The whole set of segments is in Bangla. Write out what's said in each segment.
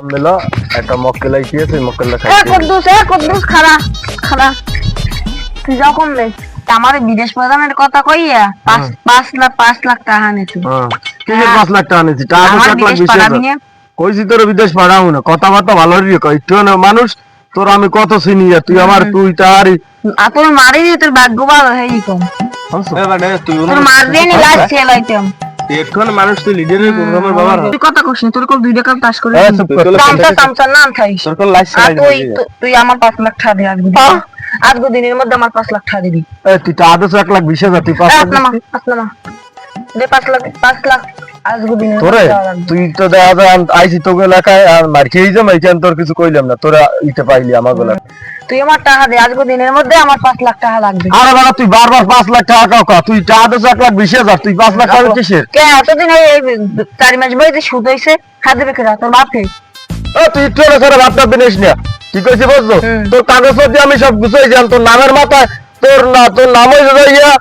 মিলো একটা মক্কেল আইছে মক্কেলটা এ কুদ্দুস খারা খারা তুই যখন রে আমার বিদেশ প্রধানের কথা কইয়া 5 লাখ টাকা নিছি কিসের 5 লাখ টাকা নিছি টাকা তো 1 লাখ 20 কইছি তোর বিদেশ পাঠাবো না কথাবার্তা ভালো রে কই তুই না মানুষ তোর আমি কত চিনি তুই আমার তুই তার তোর মারি তোর ভাগ্য ভালো হেই কম মানে তুই তোর মারবে নি লাস্ট ছেলাইতাম এখন মানুষ তুই লিডারের প্রোগ্রামের বাবা তুই কথা কইছ তোর কল 2 টাকা পাস করে তামসা নাম খাইছ তোর কল লাইস তুই আমার 5 লাখ টাকা দে আজকে দিনের মধ্যে আমার 5 লাখ টাকা দিবি তুই তো আদর্শ 1 লাখ 20 তুই 5 লাখ আসলামা দে 5 লাখ আজকে দিনের তোরে তুই তো দেখা যায় আইছি তোকে এলাকায় আর মার খেয়ে যাম এইখান তোর কিছু কইলাম না তোরা ইতে পাইলি আমার গলা তুই আমার টাকা দে আজকে দিনের মধ্যে আমার 5 লাখ টাকা লাগবে আরে বাবা তুই বারবার 5 লাখ টাকা কও তুই টাকা তো 1 লাখ 20 তুই 5 লাখ টাকা কিসের কে এতদিন এই 4 মাস বইতে সুদ হইছে খাদে রেখে রাখ তোর বাপে তুই একটু করে ভাবটা বিনেস না কি কইছিস বুঝছো তোর কাগজপত্র আমি সব গুছাই জান তোর নামের মাথায় তোর নাম হইছে ইয়া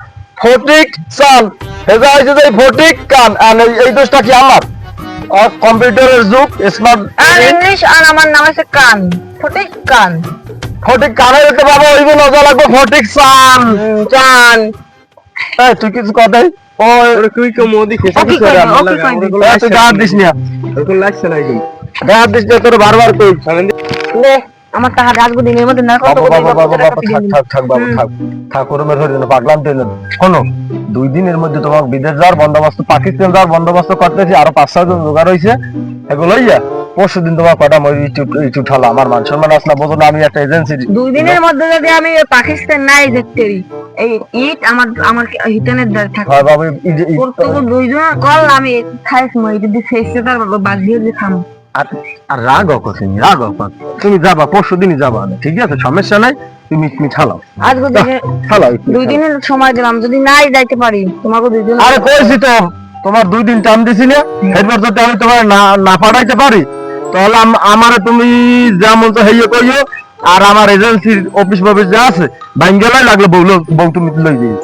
ফটিক সান হেজা হইছে যে ফটিক কান আর এই দোষটা কি আমার আর কম্পিউটারের যুগ স্মার্ট আর ইংলিশ আর আমার নাম আছে কান ফটিক কান ফটিক কানে যেতে বাবা হইব না যা লাগবে ফটিক সান জান এই তুই কিছু কথাই ও তুই কি মোদি খেসা কি করে তুই গাদ দিস না এরকম লাগছে না কি গাদ দিস না তোর বারবার কই দে আমার টাকা আজকে দিনের মধ্যে না কত থাক বাবু থাক ওর মেরে ধরে পাগলাম তুই শোনো 2 দিনের মধ্যে তোমার বিদেশ যাওয়ার বন্দোবস্ত পাকিস্তান যাওয়ার বন্দোবস্ত করতেছি আরো 5-6 জন জোগাড় হইছে এগুলো ইয়া পরশুদিন তোমার কটা মই ইউটিউব ঠালা আমার মান সম্মান আসলে বোঝো না আমি একটা এজেন্সি 2 দিনের মধ্যে যদি আমি পাকিস্তান নাই দেখতে এই ইট আমার হিটেনের দর থাকে হ্যাঁ বাবু তো 2 জন কল আমি খাইছ মই যদি শেষে তার বাদ দিয়ে যে খাম আর রাগ কখিনি রাগ তুমি যাবা পরশুদিনই যাবা ঠিক আছে সমস্যা নাই তুমি ঠালাও আজকে ঠালাও 2 দিনের সময় দিলাম যদি নাই যাইতে পারি তোমাকে 2 দিন আরে কইছি তো তোমার 2 দিন টাইম দিছি না এরপর যদি আমি তোমার না পাঠাইতে পারি তাহলে আমারে তুমি যেমন তো হইয়ে কইও আর আমার এজেন্সির অফিস যা আছে বাঙ্গালাই লাগলে বউ তুমি লই দিই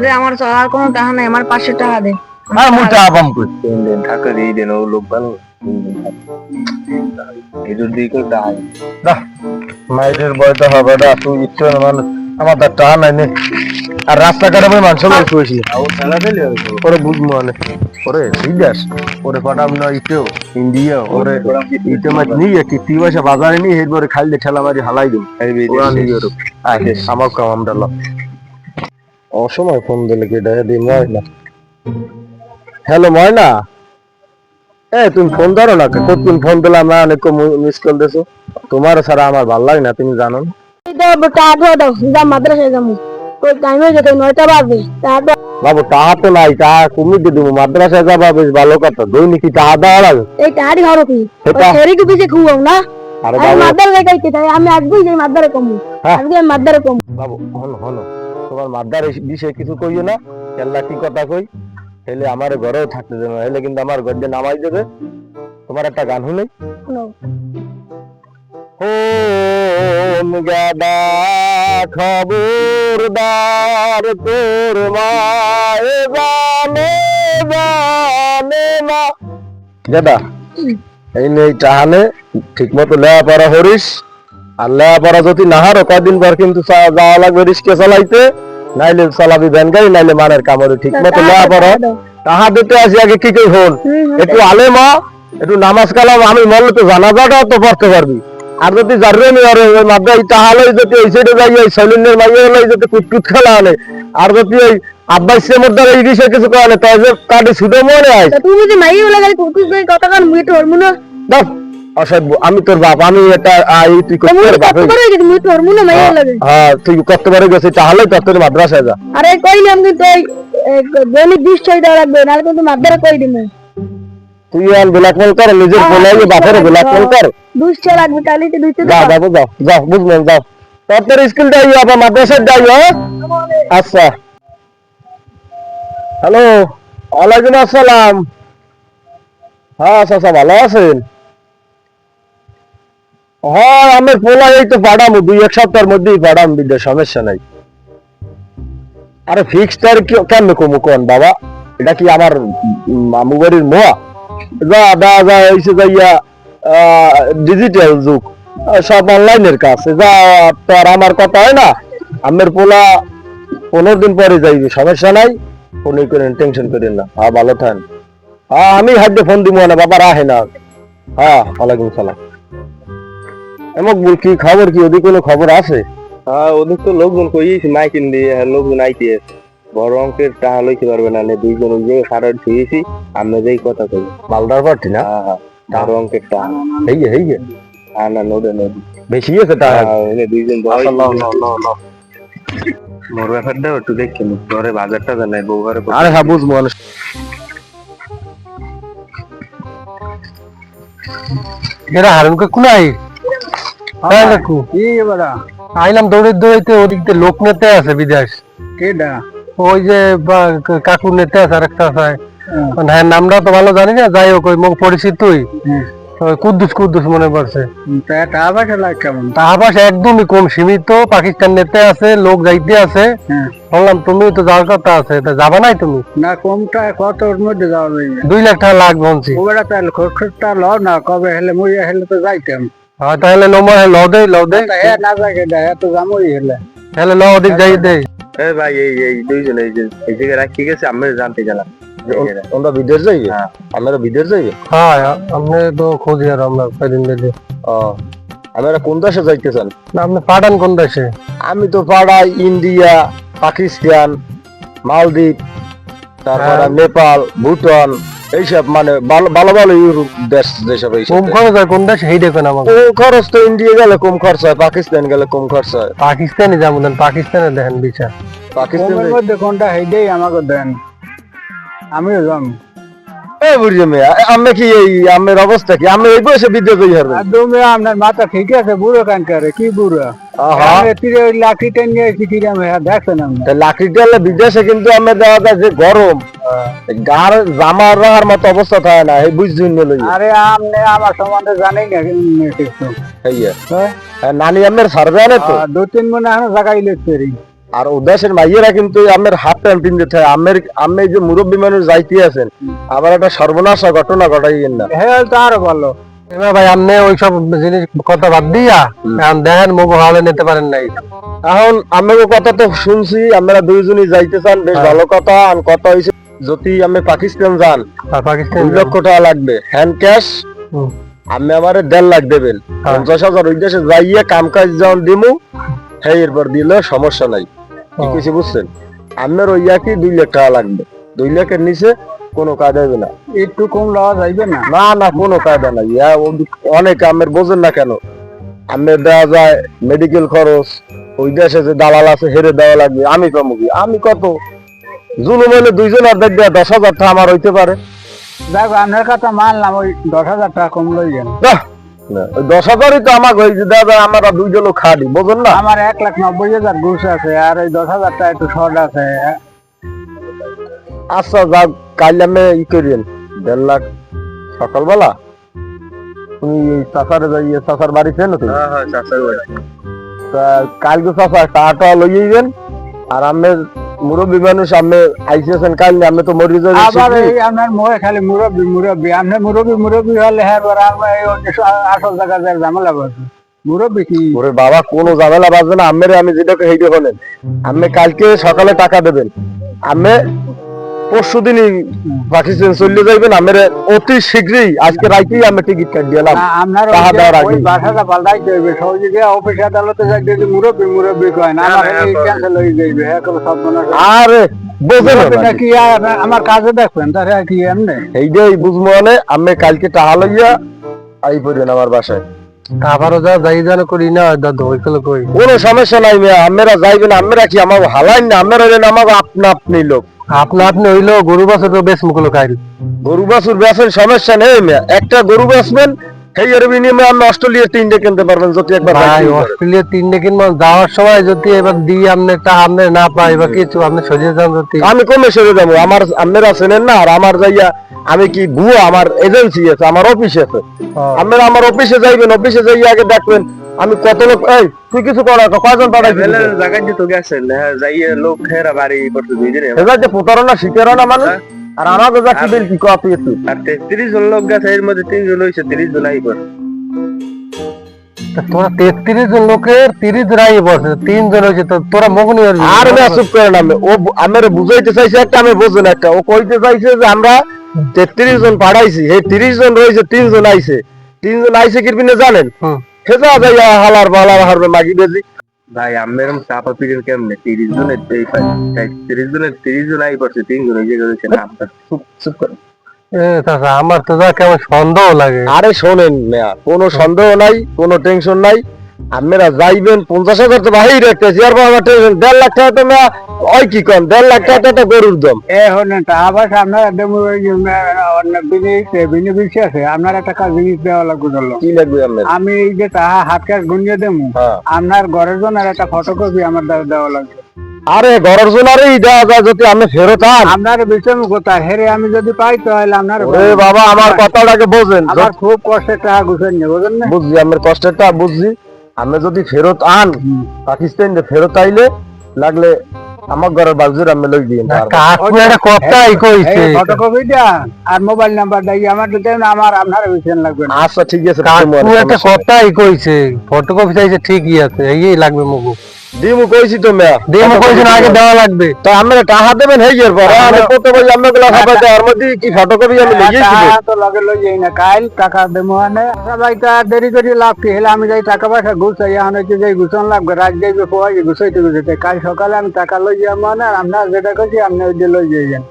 দে আমার আর কোনো টাকা নাই আমার 500 টাকা দে আর মুটা আবাম কই দিন টাকা দিয়ে দেন ও লোক ভালো এই যদি কেউ দায় দা মাইরের বয়টা হবে না তুই ইচ্ছে মানুষ আমার তো টাকা নাই নে আর রাস্তাঘাটে আমি মানুষ লোক কইছি আও খেলা দিলে ওরে বুঝমু মানে ওরে বিদেশ ওরে পাঠাম না ইটেও ইন্ডিয়া ওরে ইটে মাছ নিয়ে কি তিবাসা বাজারে নিয়ে এরপরে খাইলে ঠেলা মারি হালাই দেব ওরা নিয়ে ওর আগে আমার কাম আমরা ল অসময় ফোন দিলে কি দেখা দিই ময়না হ্যালো ময়না তুমি ফোন ধরো না কতক্ষণ ফোন দিলাম না অনেক মিস কল দিছো তোমার ছাড়া আমার ভালো লাগে না তুমি জানো না মাদ্রাসায় যাবো ওই টাইমে যেতে 9টা বাজে বাবু টাকা তো নাই টাকা কমিয়ে দিব মাদ্রাসায় যাবা বেশ ভালো কথা দৈনিক টাকা দেওয়া লাগে এই টাকাটি হলো কি শরীরকে পিছে খুঁয়াও না আরে আমি মাদ্রাসায় যাইতে চাই আমি আজকেই যাই মাদ্রাসে কমু আজকে আমি মাদ্রাসে কমু বাবু হলো তোমার মাদ্রার বিষয়ে কিছু কইও না কেল্লা কি কথা কই হেলে আমার ঘরেও থাকতে দেবে হেলে কিন্তু আমার ঘর দিয়ে নামাই দেবে তোমার একটা গান শুনে গাদা খবরদার তোর মায়ে জানে না গাদা এই নেই টাহানে ঠিক মতো লেয়াপড়া করিস আর লেয়াপড়া যদি না হারো কদিন পর কিন্তু যাওয়া লাগবে রিস্কে চালাইতে নাইলে চালাবি ভ্যান গাড়ি নাইলে মানের কামড়ে ঠিক মতো লেয়াপড়া তাহা দিতে আসি আগে কি কই হন একটু আলেমা একটু নামাজ কালাম আমি মরলে তো জানাজাটাও তো পড়তে পারবি আর যদি জাররে নি আর ওই মাদ্রাই তাহলে যদি এই সাইডে যাই ওই সলিনের মাইয়া হলে যদি কুটকুট খেলা আনে আর যদি ওই আব্বাসের মধ্যে এই বিষয়ে কিছু করে তাই যে কাটি ছুটে মনে হয় তুমি যদি মাইয়া হলে গালি কুটকুট করে কথা কান মুই তো হরমু না দাও অসভ্য আমি তোর বাপ আমি এটা তুই করতে পারবি মুই তো হরমু না মাইয়া লাগে হ্যাঁ তুই করতে পারে গেছিস তাহলে তোর মাদ্রাসায় যা আরে কইলাম কিন্তু দৈনিক 20 টাকা লাগবে নালে কিন্তু মাদ্রাসা কই দিমু তুই আর ব্ল্যাকমেল কর নিজের বলাই বাপের ব্ল্যাকমেল কর 200 টাকা লাগবে তাহলে তো 200 যা বাবু যাও বুঝলেন যাও তোর স্কুল যাই আবার মাদ্রাসায় যাই আচ্ছা হ্যালো ওয়ালাইকুম আসসালাম হ্যাঁ চাচা ভালো আছেন হ্যাঁ আমি পোলা এই তো পাঠাবো 2-1 সপ্তাহের মধ্যেই পাঠাবো বিদ্যা সমস্যা নাই আরে ফিক্স তারিখ কেমনে কমু কোন বাবা এটা কি আমার মামু বাড়ির মোয়া যা হইছে যাইয়া ডিজিটাল যুগ, সব অনলাইনের কাজ। যা তো আর আমার কথা হয় না, আমের পোলা 15 দিন পরে যাইবে, সমস্যা নাই, ফোনই করেন, টেনশন করেন না। হ্যাঁ ভালো থাকেন। হ্যাঁ আমি হাইতে ফোন দিব না, বাবা রাহে না। হ্যাঁ ওয়ালাইকুম সালাম। এমক বল, কি খবর, কি ওদিকে কোনো খবর আছে? হ্যাঁ ওদের তো লোকজন কইয়েছি মাইকিন দিয়ে, লোকজন আইতেছে, বড় অঙ্কের টাকা লইতে পারবে না, দুইজন ওই জায়গায় খারাপ ধুয়েছি, আমরা যেই কথা কই। মালদার পার্টি না? হ্যাঁ হ্যাঁ, বড় অঙ্কের টাকা। হেইগে না নদে নদী বেশি আছে টাকা। দুইজন আল্লাহ, আল্লাহ, আল্লাহ, আল্লাহ। মোর ব্যাপারটা একটু দেখছেন, ঘরে বাজারটা জানাই, বউ ঘরে আরে হ্যাঁ বুঝবো। এরা হারুনকে কোনাই হ্যাঁ দেখু কি বড়া আইলাম দৌড়াইতে ওদিক দিয়ে লোক নেতে আছে বিদেশ। কেডা? ওই যে কাকু নেতে আছে আর একটা আছে, হ্যাঁ নামটা তো ভালো জানি না, যাই হোক ওই মুখ পরিচিতই, কুদ্দুস মনে পড়ছে। টাকা পয়সা লাগে কেমন? টাকা পয়সা একদমই কম, সীমিত। পাকিস্তান নেতে আছে, লোক যাইতে আছে। বললাম তুমি তো যাওয়ার কথা আছে, তা যাবা নাই তুমি? না কমটা কতর মধ্যে যাওয়া যাবে? 2 লাখ টাকা লাগবে বলছি। ওরা তাহলে খরচটা ল না, কবে হেলে মুই হেলে তো যাইতাম। হ্যাঁ তাহলে নম্বর ল দে হ্যাঁ না যাকে দেয় তো জামুই হেলে, তাহলে ল ওদিক যাই দে। এ ভাই এই দুইজন এই জায়গায় রাখি গেছে, আমি জানতে গেলাম আমরা বিদেশ যাইবে। আমরা বিদেশ যাইবে। হ্যাঁ আপনি তো খোঁজি আর আমরা কয়দিন দিলে। আমরা কোন দেশে যাইতে চান? না আপনি পাঠান কোন দেশে? আমি তো পাড়াই ইন্ডিয়া, পাকিস্তান, মালদ্বীপ, তারপর নেপাল, ভুটান, এইসব মানে ভালো ভালো ইউরোপ দেশ, যেসব কম খরচ হয় কোন দেশে সেই দেখেন আমাকে। কম খরচ তো ইন্ডিয়া গেলে কম খরচ হয়, পাকিস্তান গেলে কম খরচ হয়। পাকিস্তানে যাবো দেন, পাকিস্তানে দেখেন বিচার। পাকিস্তানের মধ্যে কোনটা হেডেই আমাকে দেন, আমিও যাম। এই বুঝি মেয়ে, আমি কি এই আমের অবস্থা কি? আমি এই বয়সে বিদেশ যাই হারবেন? আর তুমি আপনার মাথা ঠিক আছে, বুড়ো কান করে কি বুড়ো? ওই লাঠিটা নিয়ে এসে কিরাম দেখছেন আপনি? লাকড়িটা বিদেশে কিন্তু আমি দেওয়া যায় যে গরম, গার জামা রাখার মতো অবস্থা থাকে না, এই বুঝছি লই। আরে আপনি আমার সম্বন্ধে জানেই না কিছু। নানি আমের সারবে না তো, 2-3 মনে এখন জায়গায় লিখতে আর ওদেশের মাইয়েরা কিন্তু আমের হাফ প্যান্ট পিনতে থাকে। আমি যে মুরব্বী মানুষ যাইতে আছেন, আবার একটা সর্বনাশ ঘটনা ঘটাইয়েন না। হ্যাঁ তো আরো ভালো। এবার ভাই আপনি ওইসব জিনিস কথা বাদ দিয়া এখন দেখেন মুখ হাওয়ালে নিতে পারেন নাই। এখন আমি কথা তো শুনছি, আমরা দুইজনই যাইতে চান, বেশ ভালো কথা। আর কথা হয়েছে যদি আমি পাকিস্তান যান, আর পাকিস্তান 2 লক্ষ টাকা লাগবে হ্যান্ড ক্যাশ। আমি আমার 1.5 লাখ দেবেন, 50,000 ওই দেশে যাইয়ে কাম কাজ যখন দিমু, হ্যাঁ এরপর দিলে সমস্যা নাই। কিছু বুঝছেন? আমার ওই একই 2 লাখ টাকা লাগবে। 2 লাখের নিচে কোনো কাজ হবে না। একটু কম লওয়া যাইবে না? না না কোনো কায়দা নাই। অনেক আমের বোঝেন না কেন, আমের দেওয়া যায় মেডিকেল খরচ, ওই দেশে যে দালাল আছে হেরে দেওয়া লাগবে। আমি কমুকি, আমি কত জুলুম হইলে 2জন অর্ধেক দেওয়া 10,000 টাকা আমার হইতে পারে। দেখো আপনার কথা মানলাম, ওই 10,000 টাকা কম লইবেন। ওই 10,000ই তো আমাকে হয়েছে দাদা, আমরা 2 জন খাড়ি, বোঝেন না? আমার 1,90,000 ঘুষ আছে, আর ওই 10,000 টাকা একটু শর্ট আছে। আচ্ছা যাক, কাল আমি ই করেন 1.5 লাখ সকালবেলা তুমি চাচারে যাইয়ে, চাচার বাড়ি চেনো তুমি? কালকে চাচা টাকাটা লইয়েইবেন। আর আমের মুরব্বী মানুষ, আমি আইসেছেন কাল, আমি তো মরি যাই। আবার এই আপনার মোয়ে খালি মুরব্বী আপনি মুরব্বী হলে হ্যাঁ আমরা এই আসল জায়গায় ঝামেলা করছি। মুরব্বী কি? ওরে বাবা কোনো ঝামেলা বাজবে না, আমি যেটাকে হেইটে হলেন। আমি কালকে সকালে টাকা দেবেন, আমি পরশুদিনই পাকিস্তান চলে যাইবেন। আমার অতি শীঘ্রই আজকে রাইতেই আমি টিকিট কাট দিলাম। আপনার ওই বাসাটা পাল্টাইতে হইবে, সহজে গিয়ে অফিস আদালতে যাই যদি মুরব্বী কয় না, আমার এই ক্যান্সেল হয়ে যাইবে। হ্যাঁ কোনো সব মনে আরে বোঝেন না কি আমার কাজে দেখবেন, তাহলে কি এমনি এইটাই বুঝবো। মানে আমি কালকে টাকা লইয়া আই পড়বেন আমার বাসায়। আবারও যা যাই জানো করি না দাদু, ওইগুলো কই কোনো সমস্যা নাই মেয়ে, আমরা যাইবেন। আমরা কি আমাকে হালাইন না, আমরা হইলেন আমাকে আপনি লোক। আপনি হইলো গরু বাছুর তো বেশ মুখলো খাইল। গরু বাছুর বেচেন, সমস্যা নেই মেয়ে। একটা গরু বেচবেন, সেই এর বিনিময়ে আপনি অস্ট্রেলিয়া 3টে কিনতে পারবেন যদি একবার ভাই। অস্ট্রেলিয়া 3টে কিনবো, যাওয়ার সময় যদি এবার দিই আপনি তা আপনি না পাই বা কিছু আপনি সরিয়ে যান যদি। আমি কমে সরে যাবো। আমার আপনারা চেনেন না, আর আমার যাইয়া আমি কি ভুয়া, আমার এজেন্সি আছে, আমার অফিস আছে। আপনারা আমার অফিসে যাইবেন, অফিসে যাইয়া আগে দেখবেন আমি কত লোক। এই তুই কিছু করা, কয়জন পাঠাই জায়গায় যে তো গেছেন যাইয়ে লোক খেরা বাড়ি করতে দুই দিনে যে প্রতারণা শিখেরা না মানুষ। আর আমাকে যা কি বিল কি কপি তুই আর 33 জন লোক গেছে, এর মধ্যে 3 জন হইছে, 30 জন আই পড়ছে। তোরা 33 জন লোকের 30 জন আই বসে, 3 জন হয়েছে, তো তোরা মগনি আর আমি চুপ করে না, ও আমার বুঝাইতে চাইছে একটা, আমি বুঝুন একটা, ও কইতে চাইছে যে আমরা 33 জন পাঠাইছি, এই 30 জন রয়েছে, 3 জন আইছে, 3 জন আইছে কিরবিনে জানেন? হেজা যাইয়া হালার বালার হারবে মাগি বেজি। ভাই আমেরম চাপা পিড়ের কেমনে 30 জনের 30 জন আই পড়ছে, 3 জন হইছে গেছে না। চুপ করে। চাচা আমার তো যা কেমন সন্দেহ লাগে। আরে শোনেন মেয়া, কোনো সন্দেহ নাই, কোনো টেনশন নাই, আপনারা যাইবেন 50,000 তো বাহির রাখতেছি, আর আমার টেনশন 1.5 লাখ টাকা তো মেয়া ওই কি কম, 1.5 লাখ টাকা তো একটা গরুর দাম। আবার আপনার বিনিয়োগ আছে, আপনার একটা কাজ জিনিস দেওয়া লাগবে। ধরলো কি লাগবে আপনার? আমি এই যে টাকা হাত কাজ গুনিয়ে দেবো, আপনার ঘরের জন্য আর একটা ফটোকপি আমার দ্বারা দেওয়া লাগবে। আরে ঘরের জোনারই দেওয়া যায় যদি আপনি ফেরত আন। আপনার বিষয় কোথায় হেরে আমি যদি পাই তাহলে আপনার ওরে বাবা আমার কথাটাকে বোঝেন, আমার খুব কষ্টের টাকা গুছেন নি, বুঝেন না? বুঝছি আপনার কষ্টেরটা বুঝছি। আপনি যদি ফেরত আন, পাকিস্তান ফেরত আইলে লাগলে আমার ঘরের বাজুর আমি লই দিন। কাকু একটা কথাই কইছে, ফটোকপিটা আর মোবাইল নাম্বারটা আমার দিতে আমার আপনার বিষয় লাগবে না। আচ্ছা ঠিক আছে, কাকু একটা কথাই কইছে, ফটোকপি চাইছে ঠিকই আছে, এই লাগবে মগু। দিমু কইছি তো মেয়া, দেমো কইছেন আগে দেওয়া লাগবে। তো আমরা টাকা দেবেন হেই এর পর আমি কত বই আমরা গুলা খাবার দেওয়ার মধ্যে কি ফটোকপি আমি লইয়েছি টাকা তো লগে লই যাই না, কাল টাকা দেবো আনে সবাই তা দেরি করে লাভ কি হলে আমি যাই টাকা পয়সা গুছাই, এখন হচ্ছে যে গুছান লাগবে, রাত যাইবে পোয়াই গুছাইতে গুছাইতে, কাল সকালে আমি টাকা লই যাই মানে আপনার যেটা করছি আপনি ওই যে লই যাই যান।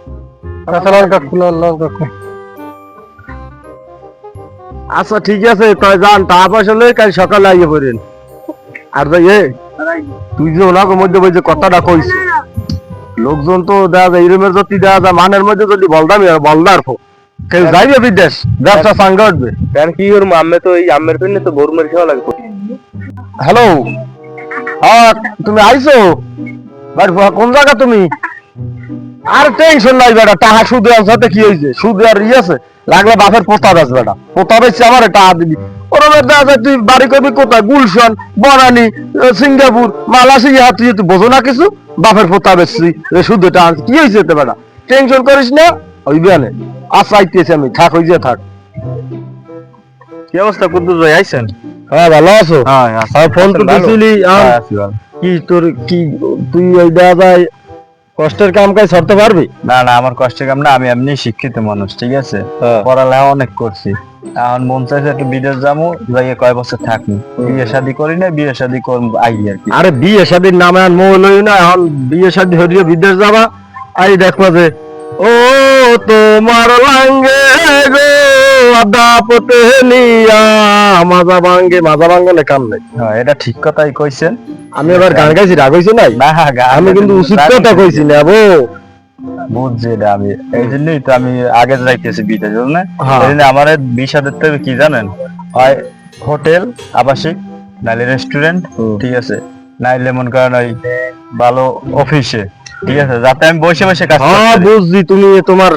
আচ্ছা ঠিক আছে, তাই যান, টাকা পয়সা লই কাল সকালে আইয়ে পড়েন। আর যাই তুই যে ওনাকে মধ্যে ওই যে কথাটা কইছিস, লোকজন তো দেওয়া যায় ইরমের যদি দেওয়া যায় মানের মধ্যে যদি বলদামি আর বলদার কেউ যাইবে বিদেশ, ব্যবসা সাঙ্গে উঠবে। কারণ কি করবো, আমি তো এই আমের জন্য তো গরু মেরে খাওয়া লাগবে। হ্যালো, হ্যাঁ তুমি আইছো বাড়ি? কোন জায়গা তুমি? আর টেনশন নাই বেটা, টাকা সুদে আনসাতে কি হয়েছে, সুদে আর আছে, লাগলে বাপের পোতা বেচ বেটা, পোতা বেচছে আমার টাকা দিবি। ওরমের দেখা যায় তুই বাড়ি করবি কোথায়, গুলশান, বনানী, সিঙ্গাপুর, মালয়েশিয়া, তুই বোঝো না কিছু, বাপের পোতা বেচছি, সুদে টাকা আনছি, কি হয়েছে এতে বেটা? টেনশন করিস না, ওই বিয়ানে আচ্ছা আইতেছি আমি, থাক ওই যে থাক। কি অবস্থা কুদ্দুস ভাই, আইছেন? হ্যাঁ ভালো আছো? হ্যাঁ ফোন তো দিছিলি, কি তোর কি তুই ওই দেখা যায় কষ্টের কাম কাজ করতে পারবি? না না, আমার কষ্টের কাম না, আমি এমনি শিক্ষিত মানুষ, ঠিক আছে, পড়ালেখা অনেক করছি, এখন মন চাইছে একটু বিদেশ যাবো, যাইয়ে কয় বছর থাকি, বিয়ে শাদী করি না, বিয়ে শাদী করবো আই আর কি। আরে বিয়ে শাদীর নামে আর মোহ লই না, এখন বিয়ে শাদী হরিয়ে বিদেশ যাবা, আই দেখবা যে ও তোমার লাঙ্গে গো আদা পতে নিয়া মাজা ভাঙ্গে না কাম নাই। হ্যাঁ এটা ঠিক কথাই কইছেন। আমি এবার গান গাইছি, রাগ হইছে নাই? না আমি কিন্তু উচিত কথা কইছি না বো, বুঝছি এটা, আমি এই জন্যই তো আমি আগে যাইতেছি বিদেশ, বুঝলেন? হ্যাঁ। এই জন্য আমার 20,000 টাকা কি জানেন, হয় হোটেল আবাসিক, নাইলে রেস্টুরেন্ট, ঠিক আছে, নাইলে মন করেন ওই ভালো অফিসে, ঠিক আছে, যাতে আমি বসে বসে কাজ করতে হ্যাঁ পারি। বুঝছি, তুমি তোমার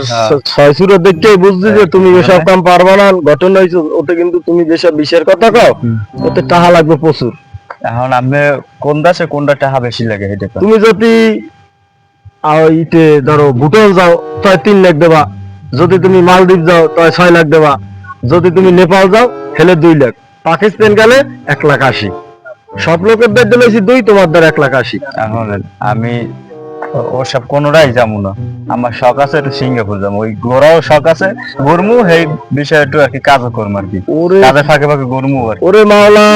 ছয়সুরের দেখে বুঝছি যে তুমি এসব কাম পারবা না। ঘটনা হয়েছে ওতে, কিন্তু তুমি যেসব বিষয়ের কথা কও ওতে টাকা লাগবে প্রচুর। এখন আপনি কোন দেশে কোনটা টাকা বেশি লাগে এটা কন। তুমি যদি ইতে ধরো ভুটান যাও তাই 3 লাখ দেবা, যদি তুমি মালদ্বীপ যাও তাই 6 লাখ দেবা, যদি তুমি নেপাল যাও তাহলে 2 লাখ, পাকিস্তান গেলে 1,80,000। সব লোকের দায়িত্ব লইছি 2, তোমার দ্বারা 1,80,000। এখন আমি ওসব কোনোটাই যাবো না, আমার শখ আছে একটু সিঙ্গাপুর যাবো, ওই ঘোরাও শখ আছে, ঘুরমু এই বিষয়ে একটু আর কি কাজও করবো আর কি, ওরে কাজে ফাঁকে ফাঁকে ঘুরমু আর কি। ওরে মাওলা,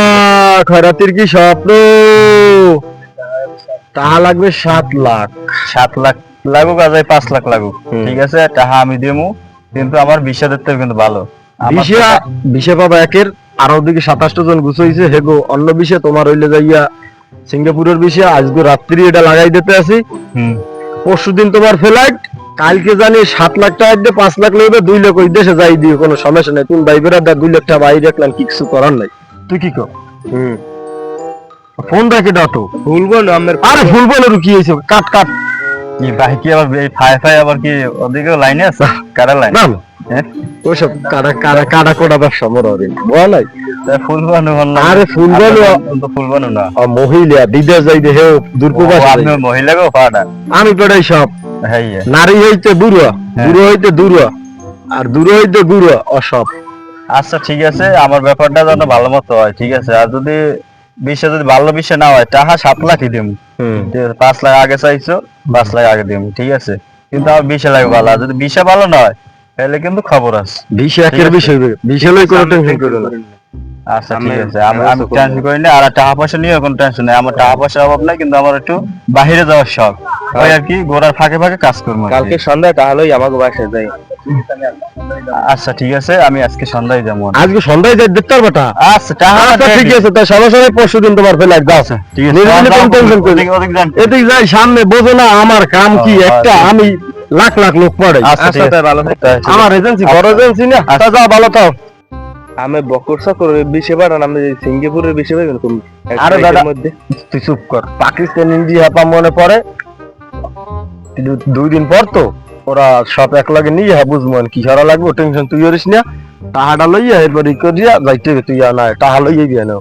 খয়রাতির কি স্বপ্ন! টাকা লাগবে 7 লাখ। 7 লাখ লাগুক আর 5 লাখ লাগুক, ঠিক আছে, টাকা আমি দেবো, কিন্তু আমার 20,000 টাকা কিন্তু ভালো। আমার বিশে পাবা একের, আর ওদিকে 27টা জন গুছাইছে হেগো অন্য বিষয়ে, তোমার হইলে যাইয়া সিঙ্গাপুরের বিষয়ে আজকে রাত্রি এটা লাগাই দিতে আসি। পরশুদিন তোমার ফ্লাইট, কালকে জানি 7 লাখ টাকা দিয়ে 5 লাখ লইবে, 2 লাখ ওই দেশে যাই দিও, কোনো সমস্যা নাই। তুমি ভাই বেড়া 2 লাখ টাকা বাইরে রাখলাম, কিছু করার নাই। তুই কি কর? ফোন রাখে দাও তো। ভুলবো না আমার, আরে ভুলবো না, কি হয়েছে, কাট কাট। কি ভাই কি আবার এই ফাই আবার কি ওদিকে লাইনে আছে, কারা লাইন? না হ্যাঁ ওইসব কাটা কোটা ব্যবসা মনে হয় বুঝা নাই তাই ফুল বানু বললাম আরে ফুল বানু ফুল বানু না মহিলা বিদেশ যাই দেখে দূরপ্রবাস আপনি মহিলাকে পাড়া আমি পেটাই সব হ্যাঁ নারী হইতে বুড়ো বুড়ো হইতে দূর আর দূর হইতে গুড়ো অসব। আচ্ছা ঠিক আছে, আমার ব্যাপারটা যেন ভালো মতো হয়, ঠিক আছে। আর যদি বিষয় যদি ভালো বিষয় না হয় টাকা 7 লাখই দিম, ঠিক আছে। 5 লাখ আগে চাইছো, 5 লাখ আগে দিম, ঠিক আছে। কিন্তু আমার 20 লাখ ভালো, আর যদি বিষয় ভালো না হয় তাহলে কিন্তু খবর আছে। বিষয় একের বিষয় বিষয় লই কোনো টেনশন করো না। আচ্ছা ঠিক আছে, আমি টেনশন করি না। আর টাকা পয়সা নিয়ে কোনো টেনশন নেই, আমার টাকা পয়সার অভাব নাই, কিন্তু আমার একটু বাইরে যাওয়ার শখ, ওই আর কি ঘোরার ফাঁকে ফাঁকে কাজ করবো। কালকে সন্ধ্যায় তাহলেই আমাকে বাসায় যাই। আচ্ছা ঠিক আছে, আমি আজকে সন্ধ্যায় যাবো। আজকে সন্ধ্যায় যাই দেখতে পারবা টা? আচ্ছা টাকা ঠিক আছে, তাই সরাসরি পরশুদিন তোমার ফেলে একদম আছে, ঠিক আছে। নিজে কোনো টেনশন করি এদিক যাই সামনে, বোঝো না আমার কাম কি একটা, আমি লাখ লাখ লোক পড়ে। আচ্ছা তাই ভালো থাকতে, আমার এজেন্সি বড় এজেন্সি না, তা যাও ভালো থাও। আমি বকর সকর বিষে পাঠান, আমি সিঙ্গাপুরের বিষে পাইবেন তুমি আরে দাদা মধ্যে। তুই চুপ কর, পাকিস্তান ইন্ডিয়া পা মনে পড়ে 2 দিন পর তো ওরা সব এক লাগে নিয়ে বুঝবো কি সারা লাগবে, টেনশন তুই করিস না। টাহাটা লইয়া এরপর ই করিয়া যাইতে তুই না টাহা লইয়া গিয়ে নাও।